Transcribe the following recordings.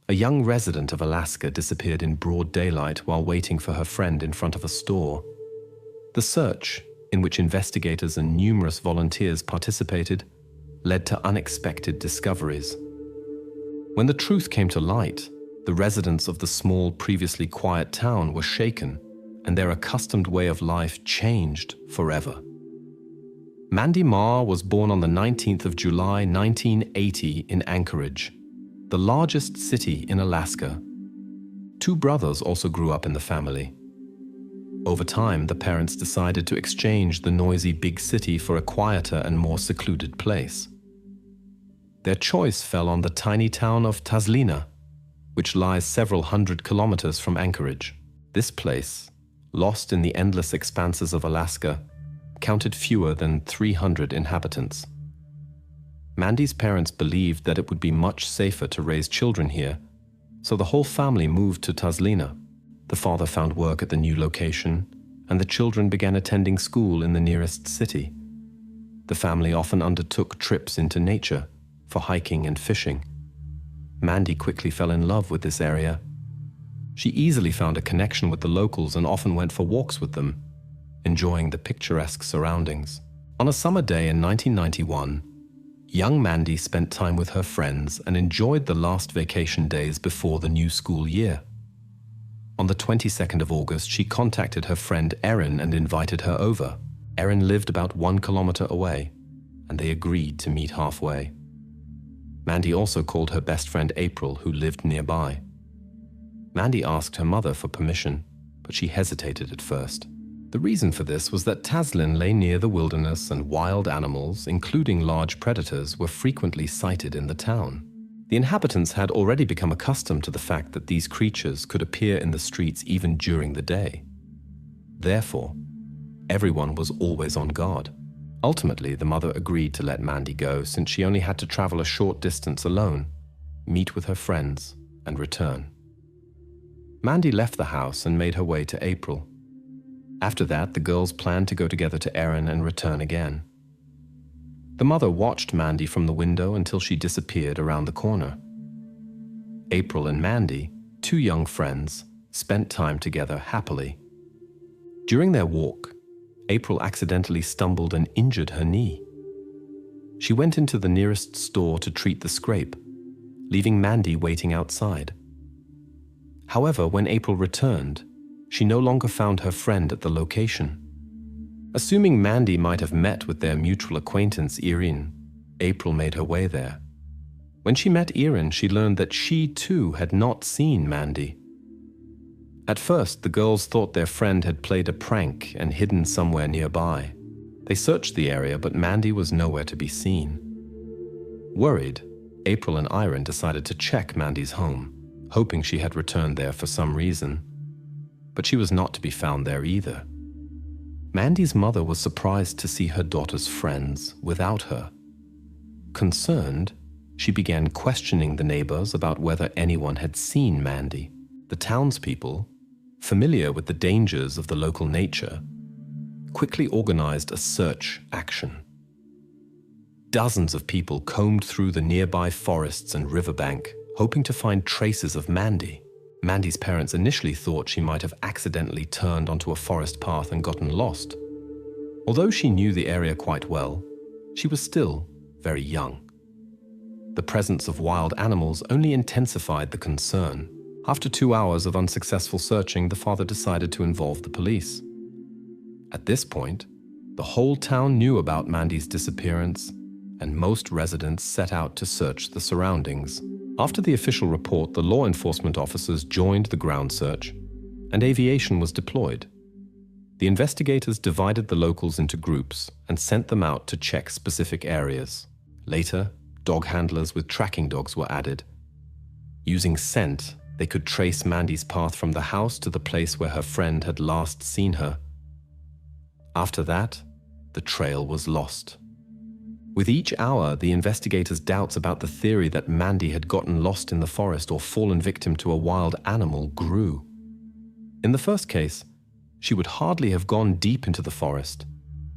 a young resident of Alaska disappeared in broad daylight while waiting for her friend in front of a store. The search, in which investigators and numerous volunteers participated, led to unexpected discoveries. When the truth came to light, the residents of the small, previously quiet town were shaken, and their accustomed way of life changed forever. Mandy Marr was born on the 19th of July 1980 in Anchorage, the largest city in Alaska. Two brothers also grew up in the family. Over time, the parents decided to exchange the noisy big city for a quieter and more secluded place. Their choice fell on the tiny town of Taslina, which lies several hundred kilometers from Anchorage. This place, lost in the endless expanses of Alaska, counted fewer than 300 inhabitants. Mandy's parents believed that it would be much safer to raise children here, so the whole family moved to Taslina. The father found work at the new location, and the children began attending school in the nearest city. The family often undertook trips into nature for hiking and fishing. Mandy quickly fell in love with this area. She easily found a connection with the locals and often went for walks with them, enjoying the picturesque surroundings. On a summer day in 1991, young Mandy spent time with her friends and enjoyed the last vacation days before the new school year. On the 22nd of August, she contacted her friend Erin and invited her over. Erin lived about 1 kilometer away, and they agreed to meet halfway. Mandy also called her best friend April, who lived nearby. Mandy asked her mother for permission, but she hesitated at first. The reason for this was that Taslin lay near the wilderness and wild animals, including large predators, were frequently sighted in the town. The inhabitants had already become accustomed to the fact that these creatures could appear in the streets even during the day. Therefore, everyone was always on guard. Ultimately, the mother agreed to let Mandy go since she only had to travel a short distance alone, meet with her friends, and return. Mandy left the house and made her way to April. After that, the girls planned to go together to Erin and return again. The mother watched Mandy from the window until she disappeared around the corner. April and Mandy, two young friends, spent time together happily. During their walk, April accidentally stumbled and injured her knee. She went into the nearest store to treat the scrape, leaving Mandy waiting outside. However, when April returned, she no longer found her friend at the location. Assuming Mandy might have met with their mutual acquaintance Erin, April made her way there. When she met Erin, she learned that she too had not seen Mandy. At first, the girls thought their friend had played a prank and hidden somewhere nearby. They searched the area, but Mandy was nowhere to be seen. Worried, April and Erin decided to check Mandy's home, hoping she had returned there for some reason. But she was not to be found there either. Mandy's mother was surprised to see her daughter's friends without her. Concerned, she began questioning the neighbors about whether anyone had seen Mandy. The townspeople, familiar with the dangers of the local nature, quickly organized a search action. Dozens of people combed through the nearby forests and riverbank, hoping to find traces of Mandy. Mandy's parents initially thought she might have accidentally turned onto a forest path and gotten lost. Although she knew the area quite well, she was still very young. The presence of wild animals only intensified the concern. After 2 hours of unsuccessful searching, the father decided to involve the police. At this point, the whole town knew about Mandy's disappearance, and most residents set out to search the surroundings. After the official report, the law enforcement officers joined the ground search, and aviation was deployed. The investigators divided the locals into groups and sent them out to check specific areas. Later, dog handlers with tracking dogs were added. Using scent, they could trace Mandy's path from the house to the place where her friend had last seen her. After that, the trail was lost. With each hour, the investigators' doubts about the theory that Mandy had gotten lost in the forest or fallen victim to a wild animal grew. In the first case, she would hardly have gone deep into the forest,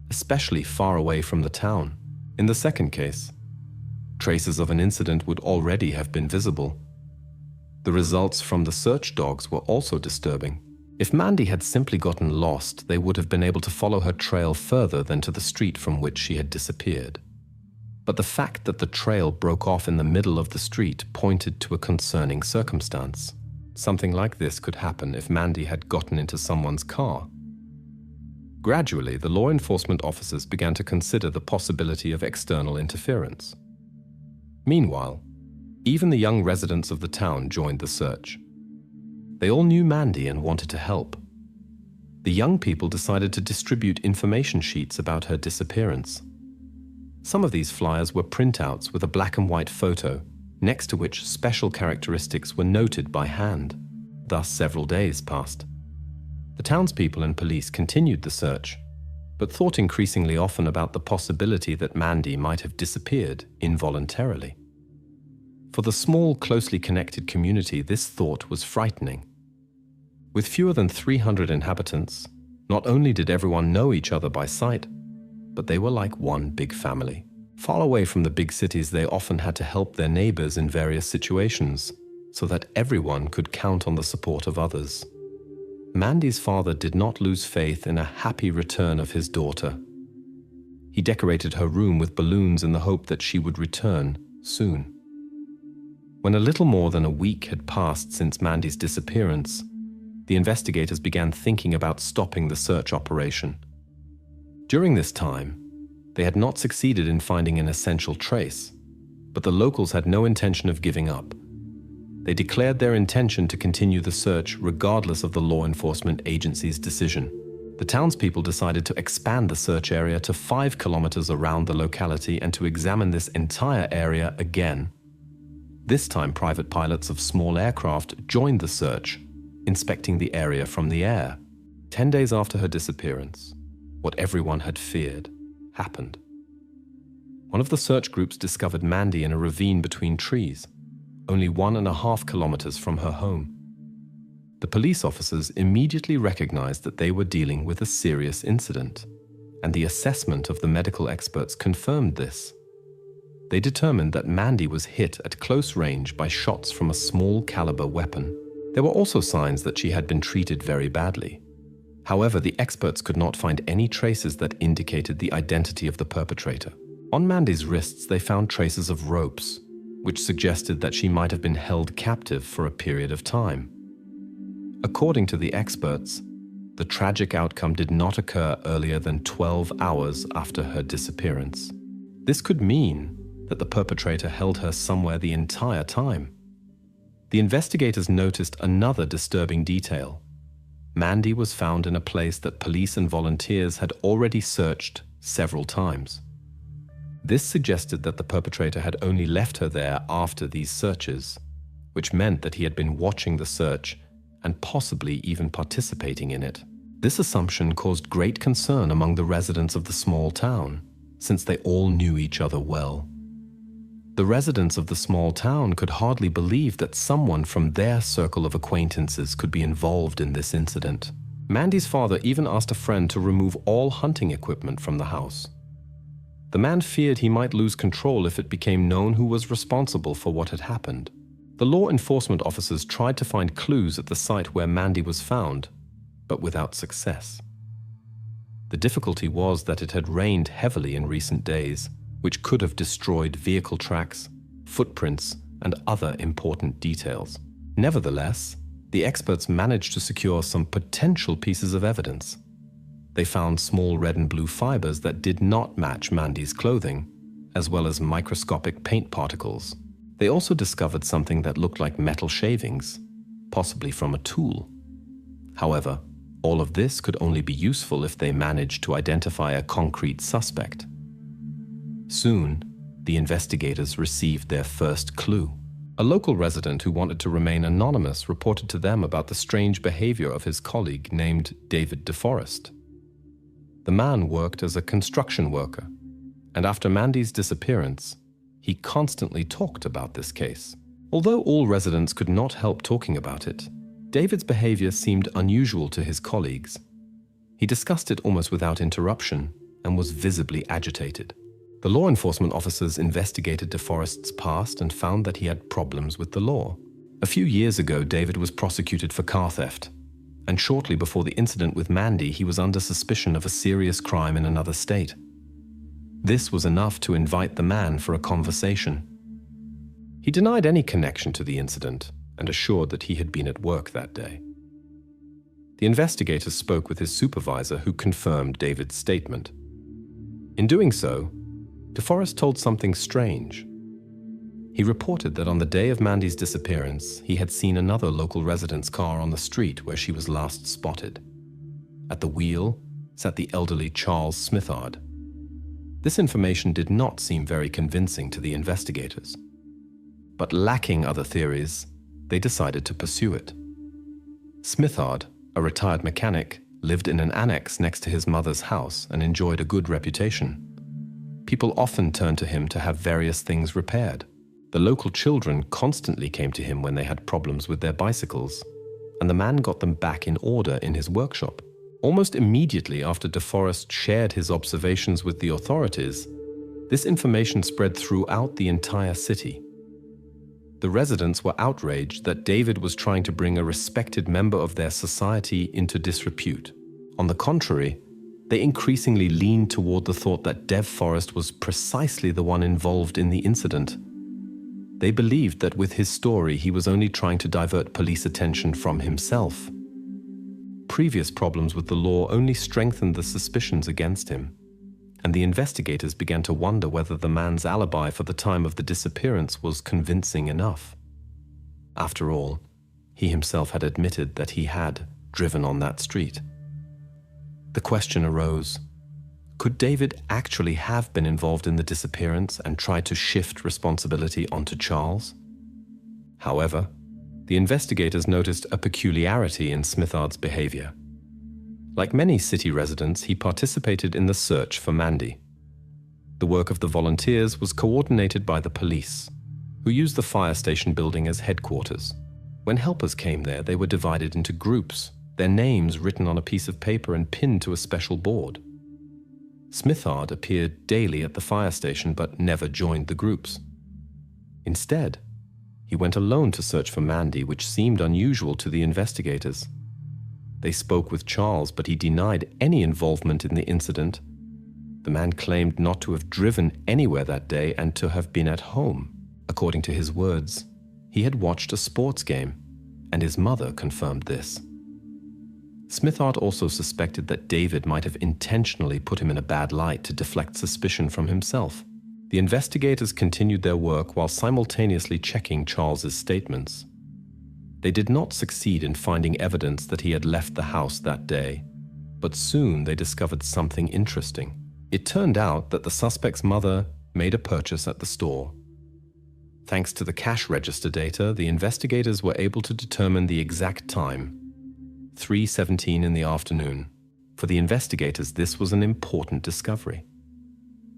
especially far away from the town. In the second case, traces of an incident would already have been visible. The results from the search dogs were also disturbing. If Mandy had simply gotten lost, they would have been able to follow her trail further than to the street from which she had disappeared. But the fact that the trail broke off in the middle of the street pointed to a concerning circumstance. Something like this could happen if Mandy had gotten into someone's car. Gradually, the law enforcement officers began to consider the possibility of external interference. Meanwhile, even the young residents of the town joined the search. They all knew Mandy and wanted to help. The young people decided to distribute information sheets about her disappearance. Some of these flyers were printouts with a black and white photo, next to which special characteristics were noted by hand. Thus, several days passed. The townspeople and police continued the search, but thought increasingly often about the possibility that Mandy might have disappeared involuntarily. For the small, closely connected community, this thought was frightening. With fewer than 300 inhabitants, not only did everyone know each other by sight, but they were like one big family. Far away from the big cities, they often had to help their neighbors in various situations, so that everyone could count on the support of others. Mandy's father did not lose faith in a happy return of his daughter. He decorated her room with balloons in the hope that she would return soon. When a little more than a week had passed since Mandy's disappearance, the investigators began thinking about stopping the search operation. During this time, they had not succeeded in finding an essential trace, but the locals had no intention of giving up. They declared their intention to continue the search regardless of the law enforcement agency's decision. The townspeople decided to expand the search area to 5 kilometers around the locality and to examine this entire area again. This time, private pilots of small aircraft joined the search, inspecting the area from the air. 10 days after her disappearance, what everyone had feared happened. One of the search groups discovered Mandy in a ravine between trees, only 1.5 kilometers from her home. The police officers immediately recognized that they were dealing with a serious incident, and the assessment of the medical experts confirmed this. They determined that Mandy was hit at close range by shots from a small caliber weapon. There were also signs that she had been treated very badly. However, the experts could not find any traces that indicated the identity of the perpetrator. On Mandy's wrists, they found traces of ropes, which suggested that she might have been held captive for a period of time. According to the experts, the tragic outcome did not occur earlier than 12 hours after her disappearance. This could mean that the perpetrator held her somewhere the entire time. The investigators noticed another disturbing detail. Mandy was found in a place that police and volunteers had already searched several times. This suggested that the perpetrator had only left her there after these searches, which meant that he had been watching the search and possibly even participating in it. This assumption caused great concern among the residents of the small town, since they all knew each other well. The residents of the small town could hardly believe that someone from their circle of acquaintances could be involved in this incident. Mandy's father even asked a friend to remove all hunting equipment from the house. The man feared he might lose control if it became known who was responsible for what had happened. The law enforcement officers tried to find clues at the site where Mandy was found, but without success. The difficulty was that it had rained heavily in recent days, which could have destroyed vehicle tracks, footprints, and other important details. Nevertheless, the experts managed to secure some potential pieces of evidence. They found small red and blue fibers that did not match Mandy's clothing, as well as microscopic paint particles. They also discovered something that looked like metal shavings, possibly from a tool. However, all of this could only be useful if they managed to identify a concrete suspect. Soon, the investigators received their first clue. A local resident who wanted to remain anonymous reported to them about the strange behavior of his colleague named David DeForest. The man worked as a construction worker, and after Mandy's disappearance, he constantly talked about this case. Although all residents could not help talking about it, David's behavior seemed unusual to his colleagues. He discussed it almost without interruption and was visibly agitated. The law enforcement officers investigated DeForest's past and found that he had problems with the law. A few years ago, David was prosecuted for car theft, and shortly before the incident with Mandy, he was under suspicion of a serious crime in another state. This was enough to invite the man for a conversation. He denied any connection to the incident and assured that he had been at work that day. The investigators spoke with his supervisor, who confirmed David's statement. In doing so, DeForest told something strange. He reported that on the day of Mandy's disappearance, he had seen another local resident's car on the street where she was last spotted. At the wheel sat the elderly Charles Smithard. This information did not seem very convincing to the investigators. But lacking other theories, they decided to pursue it. Smithard, a retired mechanic, lived in an annex next to his mother's house and enjoyed a good reputation. People often turned to him to have various things repaired. The local children constantly came to him when they had problems with their bicycles, and the man got them back in order in his workshop. Almost immediately after DeForest shared his observations with the authorities, this information spread throughout the entire city. The residents were outraged that David was trying to bring a respected member of their society into disrepute. On the contrary, they increasingly leaned toward the thought that DeForest was precisely the one involved in the incident. They believed that with his story, he was only trying to divert police attention from himself. Previous problems with the law only strengthened the suspicions against him, and the investigators began to wonder whether the man's alibi for the time of the disappearance was convincing enough. After all, he himself had admitted that he had driven on that street. The question arose, could David actually have been involved in the disappearance and tried to shift responsibility onto Charles? However, the investigators noticed a peculiarity in Smithard's behavior. Like many city residents, he participated in the search for Mandy. The work of the volunteers was coordinated by the police, who used the fire station building as headquarters. When helpers came there, they were divided into groups, their names written on a piece of paper and pinned to a special board. Smithard appeared daily at the fire station but never joined the groups. Instead, he went alone to search for Mandy, which seemed unusual to the investigators. They spoke with Charles, but he denied any involvement in the incident. The man claimed not to have driven anywhere that day and to have been at home. According to his words, he had watched a sports game, and his mother confirmed this. Smithard also suspected that David might have intentionally put him in a bad light to deflect suspicion from himself. The investigators continued their work while simultaneously checking Charles's statements. They did not succeed in finding evidence that he had left the house that day, but soon they discovered something interesting. It turned out that the suspect's mother made a purchase at the store. Thanks to the cash register data, the investigators were able to determine the exact time, 3:17 in the afternoon. For the investigators, this was an important discovery.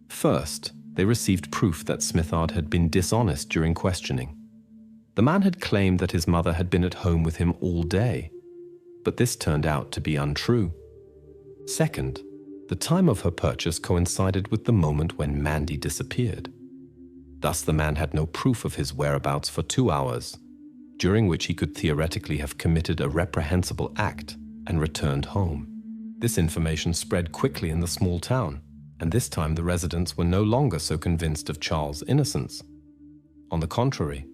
First, they received proof that Smithard had been dishonest during questioning. The man had claimed that his mother had been at home with him all day, but this turned out to be untrue. Second, the time of her purchase coincided with the moment when Mandy disappeared. Thus, the man had no proof of his whereabouts for 2 hours, during which he could theoretically have committed a reprehensible act and returned home. This information spread quickly in the small town, and this time the residents were no longer so convinced of Charles' innocence. On the contrary,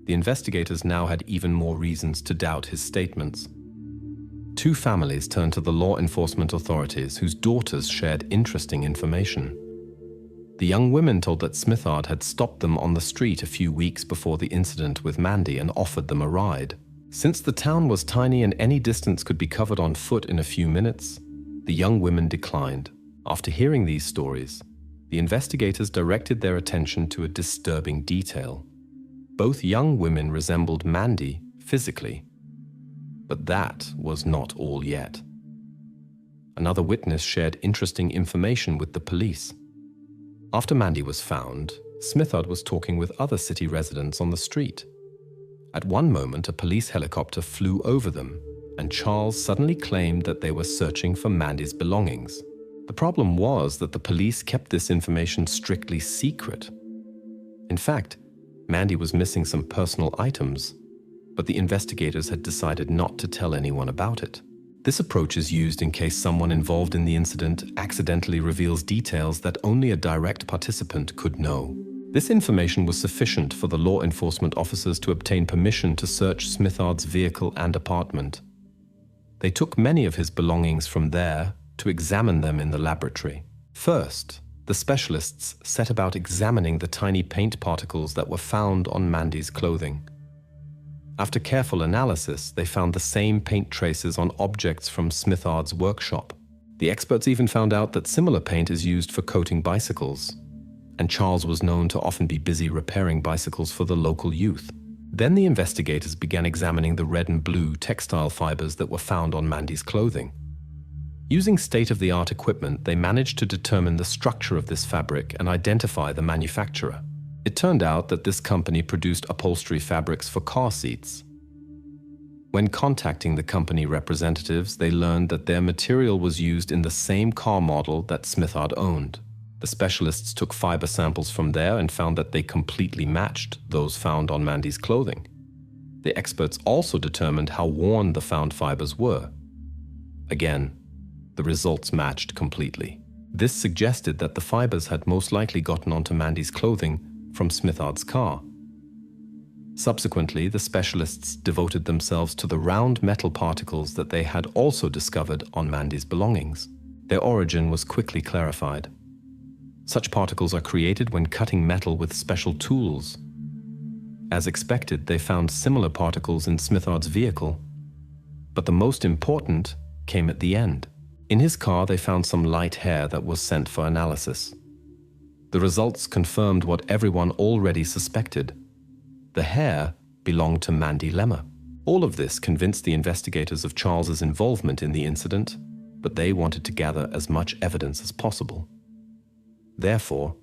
the investigators now had even more reasons to doubt his statements. 2 families turned to the law enforcement authorities whose daughters shared interesting information. The young women told that Smithard had stopped them on the street a few weeks before the incident with Mandy and offered them a ride. Since the town was tiny and any distance could be covered on foot in a few minutes, the young women declined. After hearing these stories, the investigators directed their attention to a disturbing detail. Both young women resembled Mandy physically, but that was not all yet. Another witness shared interesting information with the police. After Mandy was found, Smithard was talking with other city residents on the street. At one moment, a police helicopter flew over them, and Charles suddenly claimed that they were searching for Mandy's belongings. The problem was that the police kept this information strictly secret. In fact, Mandy was missing some personal items, but the investigators had decided not to tell anyone about it. This approach is used in case someone involved in the incident accidentally reveals details that only a direct participant could know. This information was sufficient for the law enforcement officers to obtain permission to search Smithard's vehicle and apartment. They took many of his belongings from there to examine them in the laboratory. First, the specialists set about examining the tiny paint particles that were found on Mandy's clothing. After careful analysis, they found the same paint traces on objects from Smithard's workshop. The experts even found out that similar paint is used for coating bicycles, and Charles was known to often be busy repairing bicycles for the local youth. Then the investigators began examining the red and blue textile fibers that were found on Mandy's clothing. Using state-of-the-art equipment, they managed to determine the structure of this fabric and identify the manufacturer. It turned out that this company produced upholstery fabrics for car seats. When contacting the company representatives, they learned that their material was used in the same car model that Smithard owned. The specialists took fiber samples from there and found that they completely matched those found on Mandy's clothing. The experts also determined how worn the found fibers were. Again, the results matched completely. This suggested that the fibers had most likely gotten onto Mandy's clothing from Smithard's car. Subsequently, the specialists devoted themselves to the round metal particles that they had also discovered on Mandy's belongings. Their origin was quickly clarified. Such particles are created when cutting metal with special tools. As expected, they found similar particles in Smithard's vehicle, but the most important came at the end. In his car, they found some light hair that was sent for analysis. The results confirmed what everyone already suspected. The hair belonged to Mandy Lemmer. All of this convinced the investigators of Charles's involvement in the incident, but they wanted to gather as much evidence as possible. Therefore,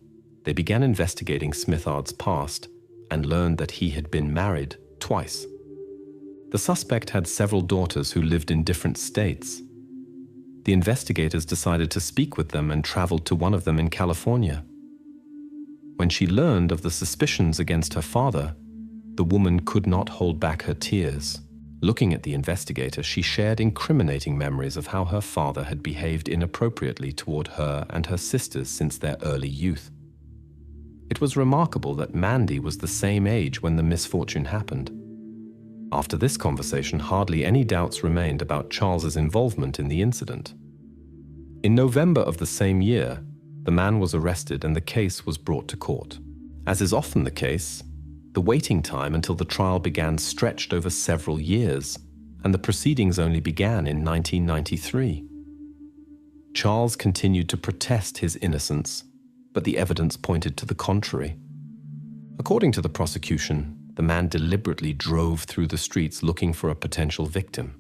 they began investigating Smithard's past and learned that he had been married twice. The suspect had several daughters who lived in different states. The investigators decided to speak with them and traveled to one of them in California. When she learned of the suspicions against her father, the woman could not hold back her tears. Looking at the investigator, she shared incriminating memories of how her father had behaved inappropriately toward her and her sisters since their early youth. It was remarkable that Mandy was the same age when the misfortune happened. After this conversation, hardly any doubts remained about Charles's involvement in the incident. In November of the same year, the man was arrested and the case was brought to court. As is often the case, the waiting time until the trial began stretched over several years, and the proceedings only began in 1993. Charles continued to protest his innocence, but the evidence pointed to the contrary. According to the prosecution, the man deliberately drove through the streets looking for a potential victim.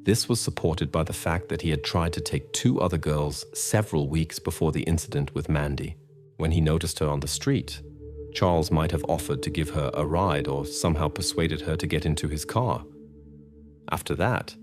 This was supported by the fact that he had tried to take two other girls several weeks before the incident with Mandy. When he noticed her on the street, Charles might have offered to give her a ride or somehow persuaded her to get into his car. After that,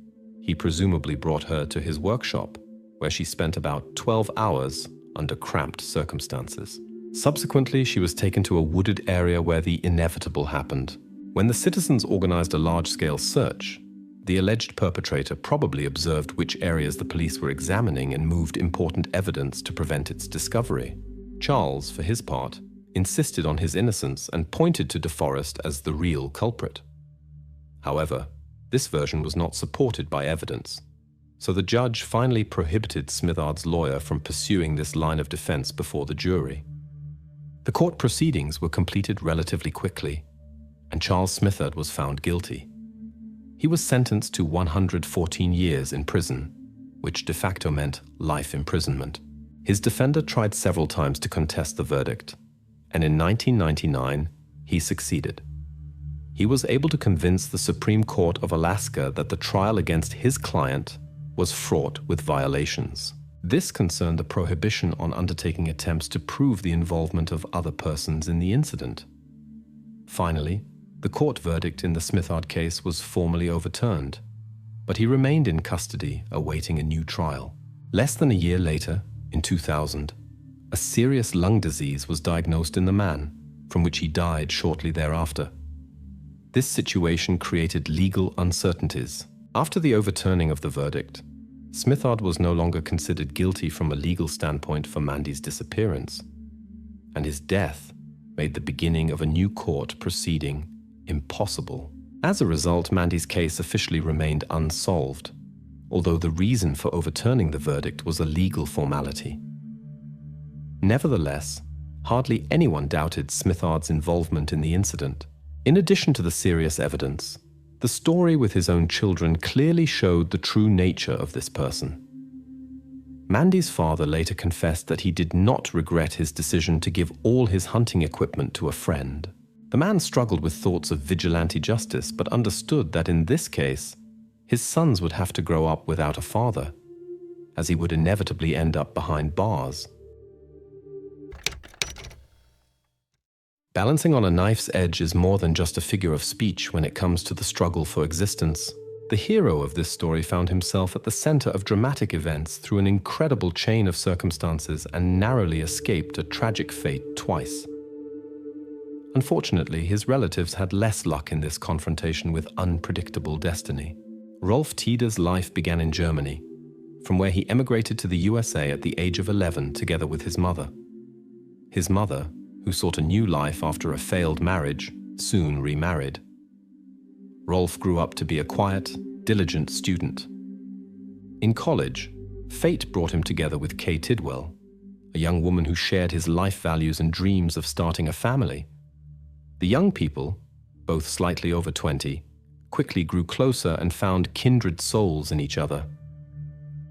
he presumably brought her to his workshop, where she spent about 12 hours under cramped circumstances. Subsequently, she was taken to a wooded area where the inevitable happened. When the citizens organized a large-scale search, the alleged perpetrator probably observed which areas the police were examining and moved important evidence to prevent its discovery. Charles, for his part, insisted on his innocence and pointed to DeForest as the real culprit. However, this version was not supported by evidence, so the judge finally prohibited Smithard's lawyer from pursuing this line of defense before the jury. The court proceedings were completed relatively quickly, and Charles Smithard was found guilty. He was sentenced to 114 years in prison, which de facto meant life imprisonment. His defender tried several times to contest the verdict, and in 1999, he succeeded. He was able to convince the Supreme Court of Alaska that the trial against his client was fraught with violations. This concerned the prohibition on undertaking attempts to prove the involvement of other persons in the incident. Finally, the court verdict in the Smithard case was formally overturned, but he remained in custody awaiting a new trial. Less than a year later, in 2000, a serious lung disease was diagnosed in the man, from which he died shortly thereafter. This situation created legal uncertainties. After the overturning of the verdict, Smithard was no longer considered guilty from a legal standpoint for Mandy's disappearance, and his death made the beginning of a new court proceeding impossible. As a result, Mandy's case officially remained unsolved, although the reason for overturning the verdict was a legal formality. Nevertheless, hardly anyone doubted Smithard's involvement in the incident. In addition to the serious evidence, the story with his own children clearly showed the true nature of this person. Mandy's father later confessed that he did not regret his decision to give all his hunting equipment to a friend. The man struggled with thoughts of vigilante justice, but understood that in this case, his sons would have to grow up without a father, as he would inevitably end up behind bars. Balancing on a knife's edge is more than just a figure of speech when it comes to the struggle for existence. The hero of this story found himself at the center of dramatic events through an incredible chain of circumstances and narrowly escaped a tragic fate twice. Unfortunately, his relatives had less luck in this confrontation with unpredictable destiny. Rolf Tieder's life began in Germany, from where he emigrated to the USA at the age of 11 together with his mother. His mother, who sought a new life after a failed marriage, soon remarried. Rolf grew up to be a quiet, diligent student. In college, fate brought him together with Kay Tidwell, a young woman who shared his life values and dreams of starting a family. The young people, both slightly over 20, quickly grew closer and found kindred souls in each other.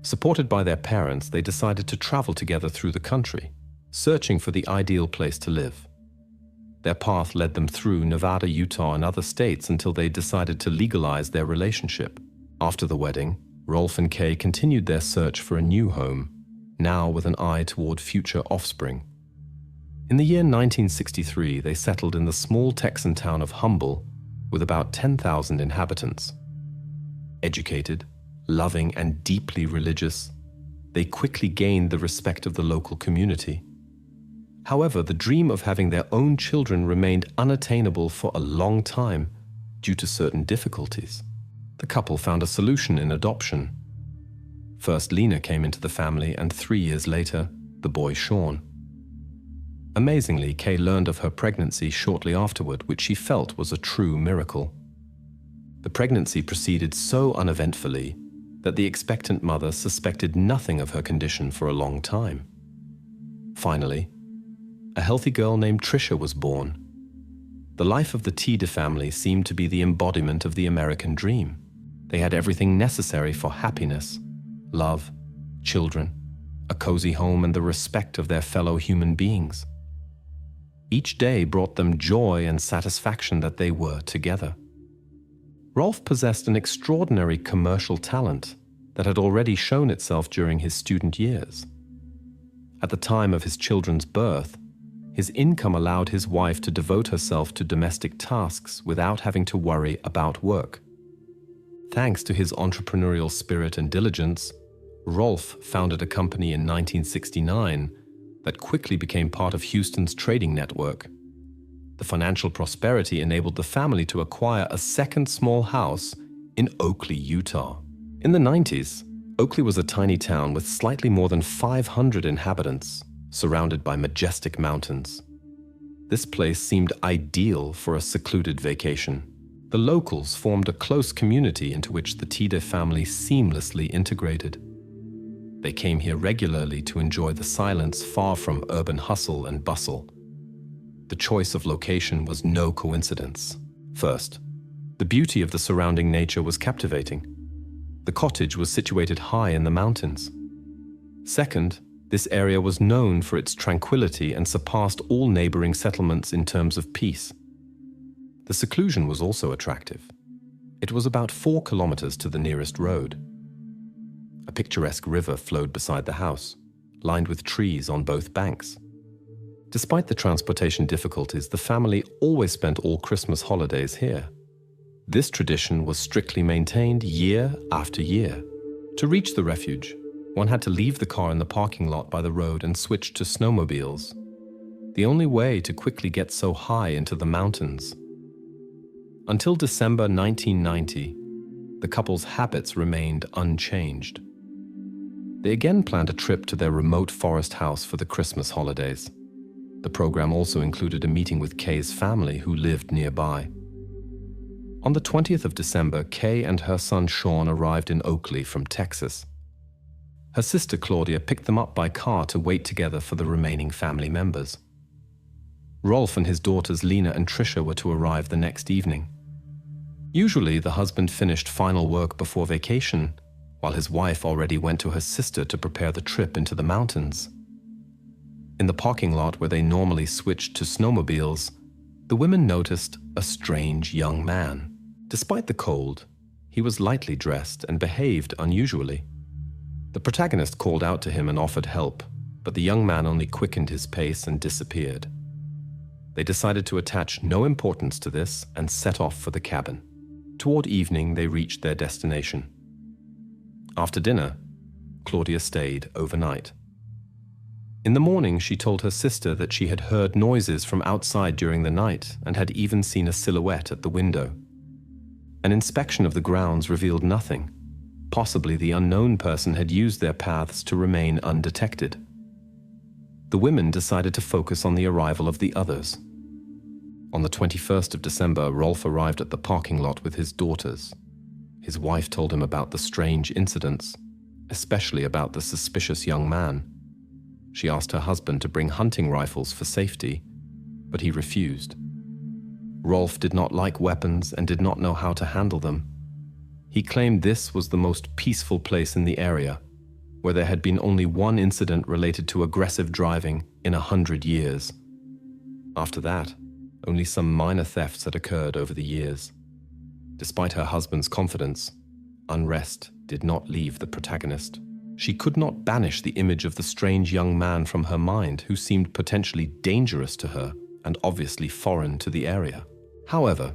Supported by their parents, they decided to travel together through the country, searching for the ideal place to live. Their path led them through Nevada, Utah, and other states until they decided to legalize their relationship. After the wedding, Rolf and Kay continued their search for a new home, now with an eye toward future offspring. In the year 1963, they settled in the small Texan town of Humble, with about 10,000 inhabitants. Educated, loving, and deeply religious, they quickly gained the respect of the local community. However, the dream of having their own children remained unattainable for a long time due to certain difficulties. The couple found a solution in adoption. First, Lena came into the family, and 3 years later, the boy Sean. Amazingly, Kay learned of her pregnancy shortly afterward, which she felt was a true miracle. The pregnancy proceeded so uneventfully that the expectant mother suspected nothing of her condition for a long time. Finally, a healthy girl named Tricia was born. The life of the Tiede family seemed to be the embodiment of the American dream. They had everything necessary for happiness: love, children, a cozy home, and the respect of their fellow human beings. Each day brought them joy and satisfaction that they were together. Rolf possessed an extraordinary commercial talent that had already shown itself during his student years. At the time of his children's birth, his income allowed his wife to devote herself to domestic tasks without having to worry about work. Thanks to his entrepreneurial spirit and diligence, Rolf founded a company in 1969 that quickly became part of Houston's trading network. The financial prosperity enabled the family to acquire a second small house in Oakley, Utah. In the 90s, Oakley was a tiny town with slightly more than 500 inhabitants, surrounded by majestic mountains. This place seemed ideal for a secluded vacation. The locals formed a close community into which the Tiede family seamlessly integrated. They came here regularly to enjoy the silence far from urban hustle and bustle. The choice of location was no coincidence. First, the beauty of the surrounding nature was captivating. The cottage was situated high in the mountains. Second, this area was known for its tranquility and surpassed all neighboring settlements in terms of peace. The seclusion was also attractive. It was about 4 kilometers to the nearest road. A picturesque river flowed beside the house, lined with trees on both banks. Despite the transportation difficulties, the family always spent all Christmas holidays here. This tradition was strictly maintained year after year. To reach the refuge, one had to leave the car in the parking lot by the road and switch to snowmobiles, the only way to quickly get so high into the mountains. Until December 1990, the couple's habits remained unchanged. They again planned a trip to their remote forest house for the Christmas holidays. The program also included a meeting with Kay's family, who lived nearby. On the 20th of December, Kay and her son Sean arrived in Oakley from Texas. Her sister Claudia picked them up by car to wait together for the remaining family members. Rolf and his daughters Lena and Tricia were to arrive the next evening. Usually, the husband finished final work before vacation, while his wife already went to her sister to prepare the trip into the mountains. In the parking lot where they normally switched to snowmobiles, the women noticed a strange young man. Despite the cold, he was lightly dressed and behaved unusually. The protagonist called out to him and offered help, but the young man only quickened his pace and disappeared. They decided to attach no importance to this and set off for the cabin. Toward evening, they reached their destination. After dinner, Claudia stayed overnight. In the morning, she told her sister that she had heard noises from outside during the night and had even seen a silhouette at the window. An inspection of the grounds revealed nothing. Possibly the unknown person had used their paths to remain undetected. The women decided to focus on the arrival of the others. On the 21st of December, Rolf arrived at the parking lot with his daughters. His wife told him about the strange incidents, especially about the suspicious young man. She asked her husband to bring hunting rifles for safety, but he refused. Rolf did not like weapons and did not know how to handle them. He claimed this was the most peaceful place in the area, where there had been only one incident related to aggressive driving in 100 years. After that, only some minor thefts had occurred over the years. Despite her husband's confidence, unrest did not leave the protagonist. She could not banish the image of the strange young man from her mind, who seemed potentially dangerous to her and obviously foreign to the area. However,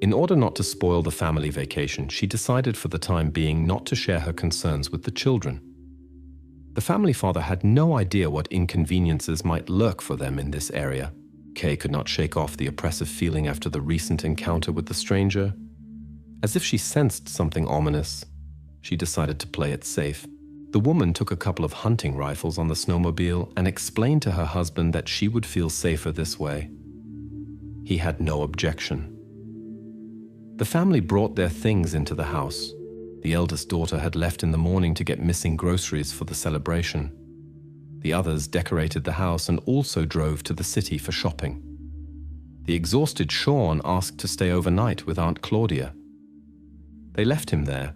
in order not to spoil the family vacation, she decided for the time being not to share her concerns with the children. The family father had no idea what inconveniences might lurk for them in this area. Kay could not shake off the oppressive feeling after the recent encounter with the stranger. As if she sensed something ominous, she decided to play it safe. The woman took a couple of hunting rifles on the snowmobile and explained to her husband that she would feel safer this way. He had no objection. The family brought their things into the house. The eldest daughter had left in the morning to get missing groceries for the celebration. The others decorated the house and also drove to the city for shopping. The exhausted Sean asked to stay overnight with Aunt Claudia. They left him there,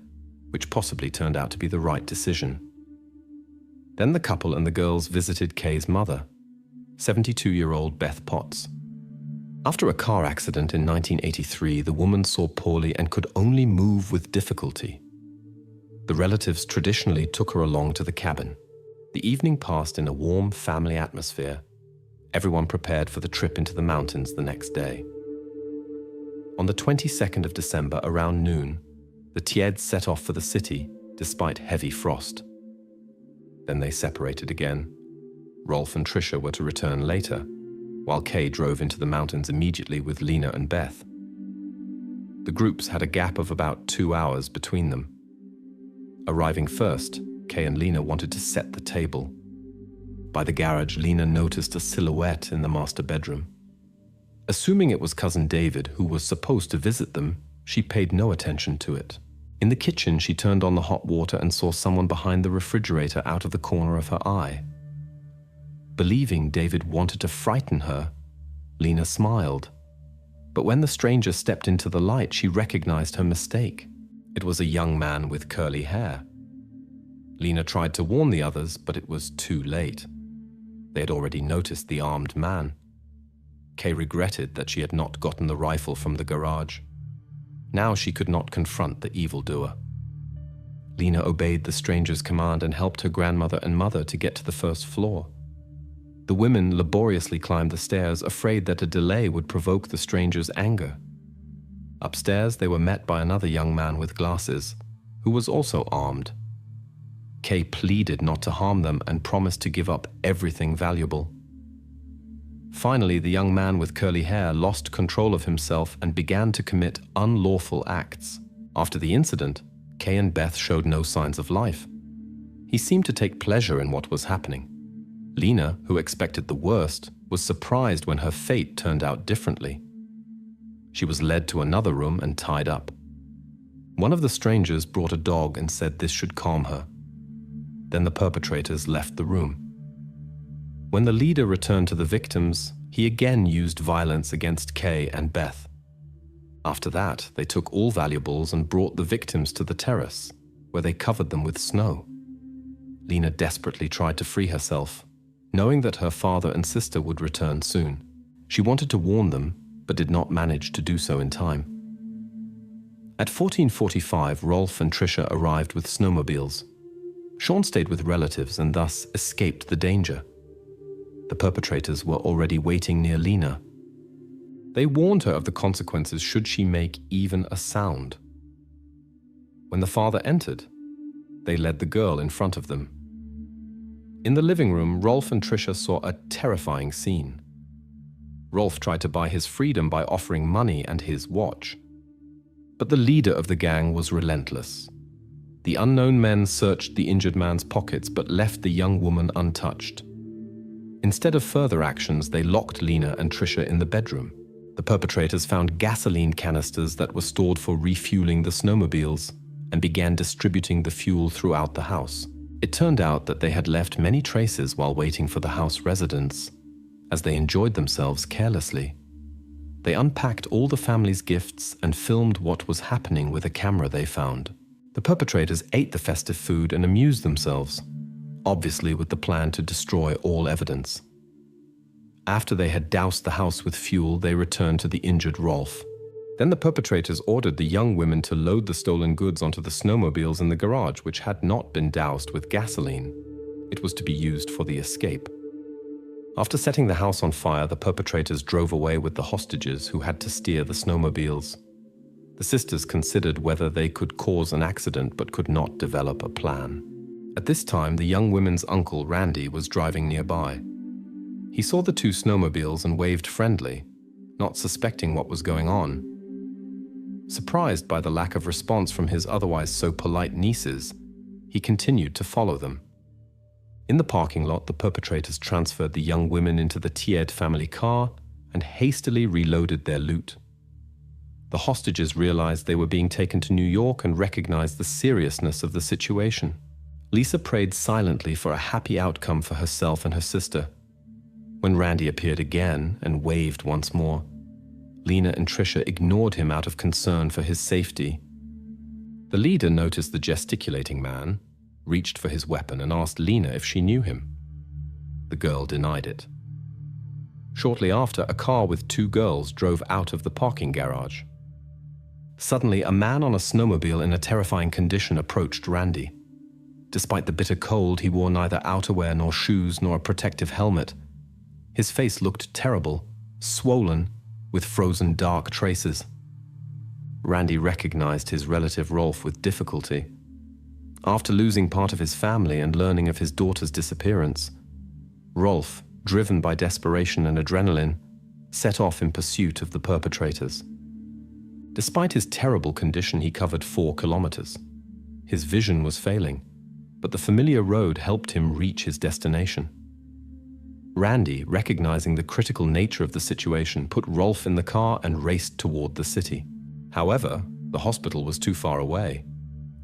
which possibly turned out to be the right decision. Then the couple and the girls visited Kay's mother, 72-year-old Beth Potts. After a car accident in 1983, the woman saw poorly and could only move with difficulty. The relatives traditionally took her along to the cabin. The evening passed in a warm family atmosphere. Everyone prepared for the trip into the mountains the next day. On the 22nd of December, around noon, the Tieds set off for the city, despite heavy frost. Then they separated again. Rolf and Tricia were to return later, while Kay drove into the mountains immediately with Lena and Beth. The groups had a gap of about 2 hours between them. Arriving first, Kay and Lena wanted to set the table. By the garage, Lena noticed a silhouette in the master bedroom. Assuming it was cousin David, who was supposed to visit them, she paid no attention to it. In the kitchen, she turned on the hot water and saw someone behind the refrigerator out of the corner of her eye. Believing David wanted to frighten her, Lena smiled. But when the stranger stepped into the light, she recognized her mistake. It was a young man with curly hair. Lena tried to warn the others, but it was too late. They had already noticed the armed man. Kay regretted that she had not gotten the rifle from the garage. Now she could not confront the evildoer. Lena obeyed the stranger's command and helped her grandmother and mother to get to the first floor. The women laboriously climbed the stairs, afraid that a delay would provoke the stranger's anger. Upstairs, they were met by another young man with glasses, who was also armed. Kay pleaded not to harm them and promised to give up everything valuable. Finally, the young man with curly hair lost control of himself and began to commit unlawful acts. After the incident, Kay and Beth showed no signs of life. He seemed to take pleasure in what was happening. Lena, who expected the worst, was surprised when her fate turned out differently. She was led to another room and tied up. One of the strangers brought a dog and said this should calm her. Then the perpetrators left the room. When the leader returned to the victims, he again used violence against Kay and Beth. After that, they took all valuables and brought the victims to the terrace, where they covered them with snow. Lena desperately tried to free herself, knowing that her father and sister would return soon. She wanted to warn them, but did not manage to do so in time. At 14:45, Rolf and Tricia arrived with snowmobiles. Sean stayed with relatives and thus escaped the danger. The perpetrators were already waiting near Lena. They warned her of the consequences should she make even a sound. When the father entered, they led the girl in front of them. In the living room, Rolf and Tricia saw a terrifying scene. Rolf tried to buy his freedom by offering money and his watch. But the leader of the gang was relentless. The unknown men searched the injured man's pockets but left the young woman untouched. Instead of further actions, they locked Lena and Tricia in the bedroom. The perpetrators found gasoline canisters that were stored for refueling the snowmobiles and began distributing the fuel throughout the house. It turned out that they had left many traces while waiting for the house residents, as they enjoyed themselves carelessly. They unpacked all the family's gifts and filmed what was happening with a camera they found. The perpetrators ate the festive food and amused themselves, obviously with the plan to destroy all evidence. After they had doused the house with fuel, they returned to the injured Rolf. Then the perpetrators ordered the young women to load the stolen goods onto the snowmobiles in the garage, which had not been doused with gasoline. It was to be used for the escape. After setting the house on fire, the perpetrators drove away with the hostages who had to steer the snowmobiles. The sisters considered whether they could cause an accident but could not develop a plan. At this time, the young women's uncle, Randy, was driving nearby. He saw the two snowmobiles and waved friendly, not suspecting what was going on. Surprised by the lack of response from his otherwise so polite nieces, he continued to follow them. In the parking lot, the perpetrators transferred the young women into the Tied family car and hastily reloaded their loot. The hostages realized they were being taken to New York and recognized the seriousness of the situation. Lisa prayed silently for a happy outcome for herself and her sister. When Randy appeared again and waved once more, Lena and Tricia ignored him out of concern for his safety. The leader noticed the gesticulating man, reached for his weapon and asked Lena if she knew him. The girl denied it. Shortly after, a car with two girls drove out of the parking garage. Suddenly, a man on a snowmobile in a terrifying condition approached Randy. Despite the bitter cold, he wore neither outerwear nor shoes nor a protective helmet. His face looked terrible, swollen, with frozen dark traces. Randy recognized his relative Rolf with difficulty. After losing part of his family and learning of his daughter's disappearance, Rolf, driven by desperation and adrenaline, set off in pursuit of the perpetrators. Despite his terrible condition, he covered 4 kilometers. His vision was failing, but the familiar road helped him reach his destination. Randy, recognizing the critical nature of the situation, put Rolf in the car and raced toward the city. However, the hospital was too far away,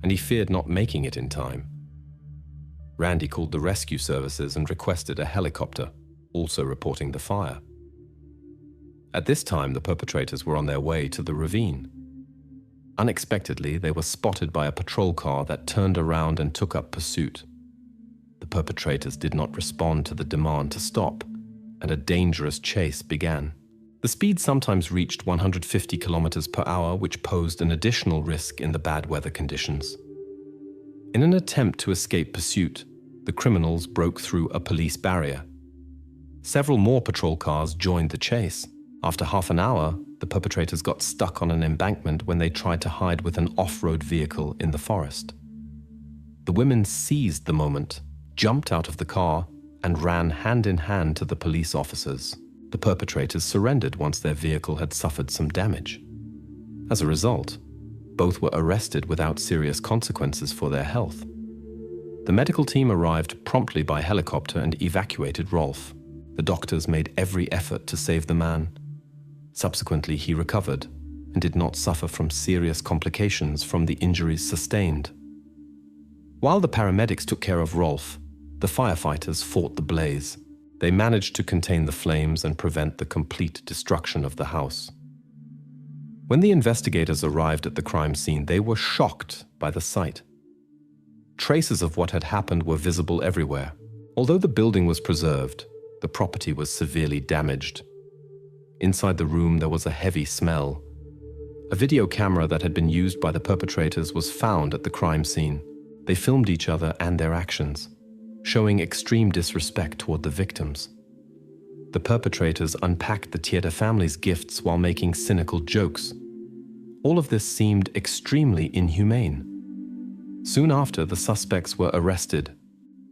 and he feared not making it in time. Randy called the rescue services and requested a helicopter, also reporting the fire. At this time, the perpetrators were on their way to the ravine. Unexpectedly, they were spotted by a patrol car that turned around and took up pursuit. The perpetrators did not respond to the demand to stop, and a dangerous chase began. The speed sometimes reached 150 kilometers per hour, which posed an additional risk in the bad weather conditions. In an attempt to escape pursuit, the criminals broke through a police barrier. Several more patrol cars joined the chase. After half an hour, the perpetrators got stuck on an embankment when they tried to hide with an off-road vehicle in the forest. The women seized the moment, jumped out of the car, and ran hand in hand to the police officers. The perpetrators surrendered once their vehicle had suffered some damage. As a result, both were arrested without serious consequences for their health. The medical team arrived promptly by helicopter and evacuated Rolf. The doctors made every effort to save the man. Subsequently, he recovered and did not suffer from serious complications from the injuries sustained. While the paramedics took care of Rolf, the firefighters fought the blaze. They managed to contain the flames and prevent the complete destruction of the house. When the investigators arrived at the crime scene, they were shocked by the sight. Traces of what had happened were visible everywhere. Although the building was preserved, the property was severely damaged. Inside the room, there was a heavy smell. A video camera that had been used by the perpetrators was found at the crime scene. They filmed each other and their actions, showing extreme disrespect toward the victims. The perpetrators unpacked the Tiede family's gifts while making cynical jokes. All of this seemed extremely inhumane. Soon after, the suspects were arrested.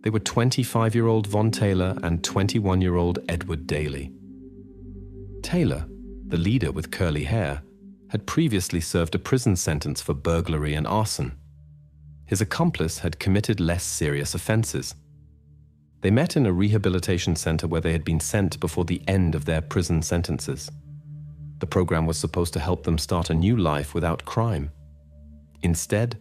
They were 25-year-old Von Taylor and 21-year-old Edward Daly. Taylor, the leader with curly hair, had previously served a prison sentence for burglary and arson. His accomplice had committed less serious offenses. They met in a rehabilitation center where they had been sent before the end of their prison sentences. The program was supposed to help them start a new life without crime. Instead,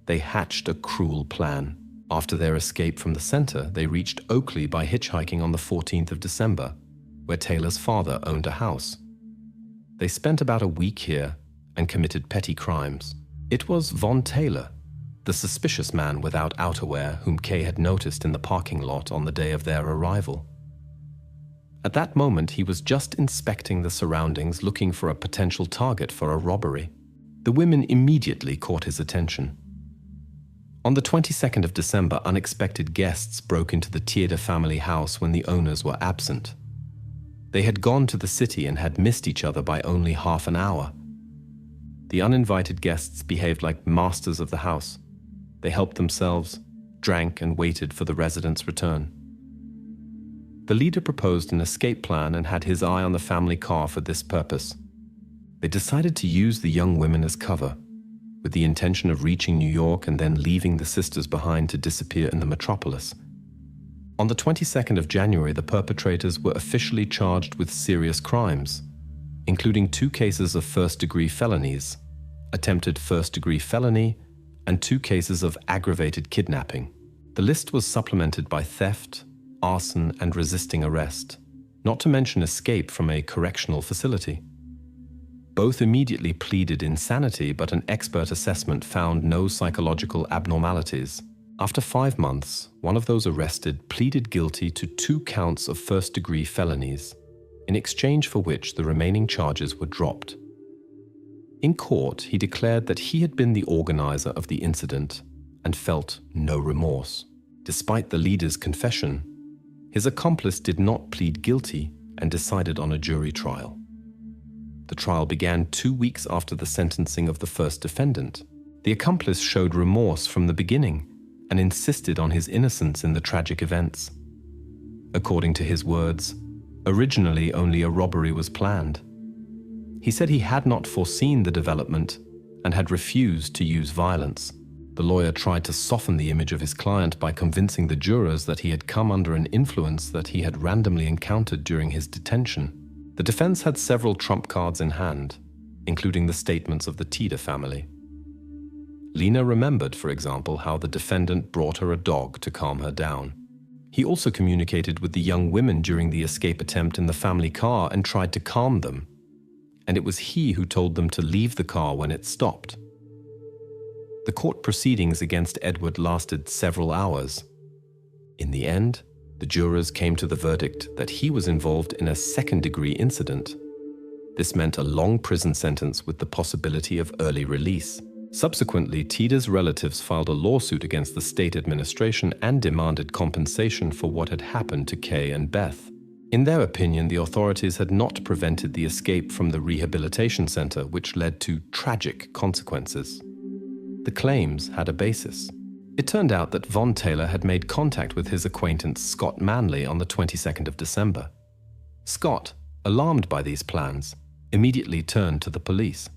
they hatched a cruel plan. After their escape from the center, they reached Oakley by hitchhiking on the 14th of December, where Taylor's father owned a house. They spent about a week here and committed petty crimes. It was Von Taylor, the suspicious man without outerwear whom Kay had noticed in the parking lot on the day of their arrival. At that moment, he was just inspecting the surroundings, looking for a potential target for a robbery. The women immediately caught his attention. On the 22nd of December, unexpected guests broke into the Tiede family house when the owners were absent. They had gone to the city and had missed each other by only half an hour. The uninvited guests behaved like masters of the house. They helped themselves, drank, and waited for the residents' return. The leader proposed an escape plan and had his eye on the family car for this purpose. They decided to use the young women as cover, with the intention of reaching New York and then leaving the sisters behind to disappear in the metropolis. On the 22nd of January, the perpetrators were officially charged with serious crimes, including 2 cases of first-degree felonies, attempted first-degree felony, and 2 cases of aggravated kidnapping. The list was supplemented by theft, arson, and resisting arrest, not to mention escape from a correctional facility. Both immediately pleaded insanity, but an expert assessment found no psychological abnormalities. After 5 months, one of those arrested pleaded guilty to 2 counts of first-degree felonies, in exchange for which the remaining charges were dropped. In court, he declared that he had been the organizer of the incident and felt no remorse. Despite the leader's confession, his accomplice did not plead guilty and decided on a jury trial. The trial began 2 weeks after the sentencing of the first defendant. The accomplice showed remorse from the beginning and insisted on his innocence in the tragic events. According to his words, originally only a robbery was planned. He said he had not foreseen the development and had refused to use violence. The lawyer tried to soften the image of his client by convincing the jurors that he had come under an influence that he had randomly encountered during his detention. The defense had several trump cards in hand, including the statements of the Tiede family. Lena remembered, for example, how the defendant brought her a dog to calm her down. He also communicated with the young women during the escape attempt in the family car and tried to calm them, and it was he who told them to leave the car when it stopped. The court proceedings against Edward lasted several hours. In the end, the jurors came to the verdict that he was involved in a second-degree incident. This meant a long prison sentence with the possibility of early release. Subsequently, Tiede's relatives filed a lawsuit against the state administration and demanded compensation for what had happened to Kay and Beth. In their opinion, the authorities had not prevented the escape from the rehabilitation center, which led to tragic consequences. The claims had a basis. It turned out that Von Taylor had made contact with his acquaintance Scott Manley on the 22nd of December. Scott, alarmed by these plans, immediately turned to the police.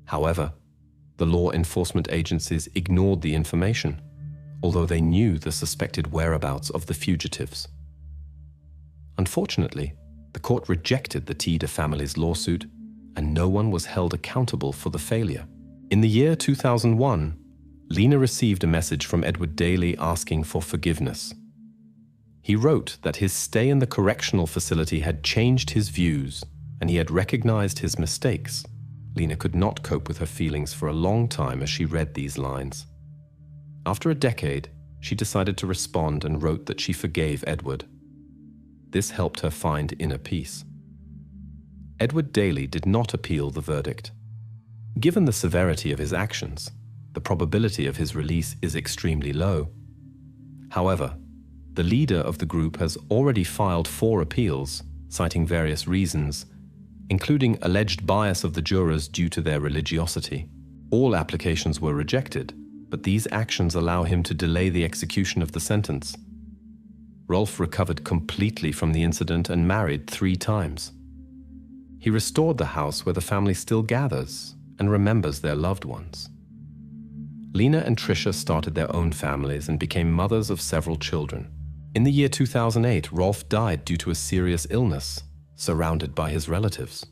However, the law enforcement agencies ignored the information, although they knew the suspected whereabouts of the fugitives. Unfortunately, the court rejected the Tida family's lawsuit, and no one was held accountable for the failure. In the year 2001, Lena received a message from Edward Daly asking for forgiveness. He wrote that his stay in the correctional facility had changed his views, and he had recognized his mistakes. Lena could not cope with her feelings for a long time as she read these lines. After a decade, she decided to respond and wrote that she forgave Edward. This helped her find inner peace. Edward Daly did not appeal the verdict. Given the severity of his actions, the probability of his release is extremely low. However, the leader of the group has already filed 4 appeals, citing various reasons, including alleged bias of the jurors due to their religiosity. All applications were rejected, but these actions allow him to delay the execution of the sentence. Rolf recovered completely from the incident and married 3 times. He restored the house where the family still gathers and remembers their loved ones. Lena and Tricia started their own families and became mothers of several children. In the year 2008, Rolf died due to a serious illness, surrounded by his relatives.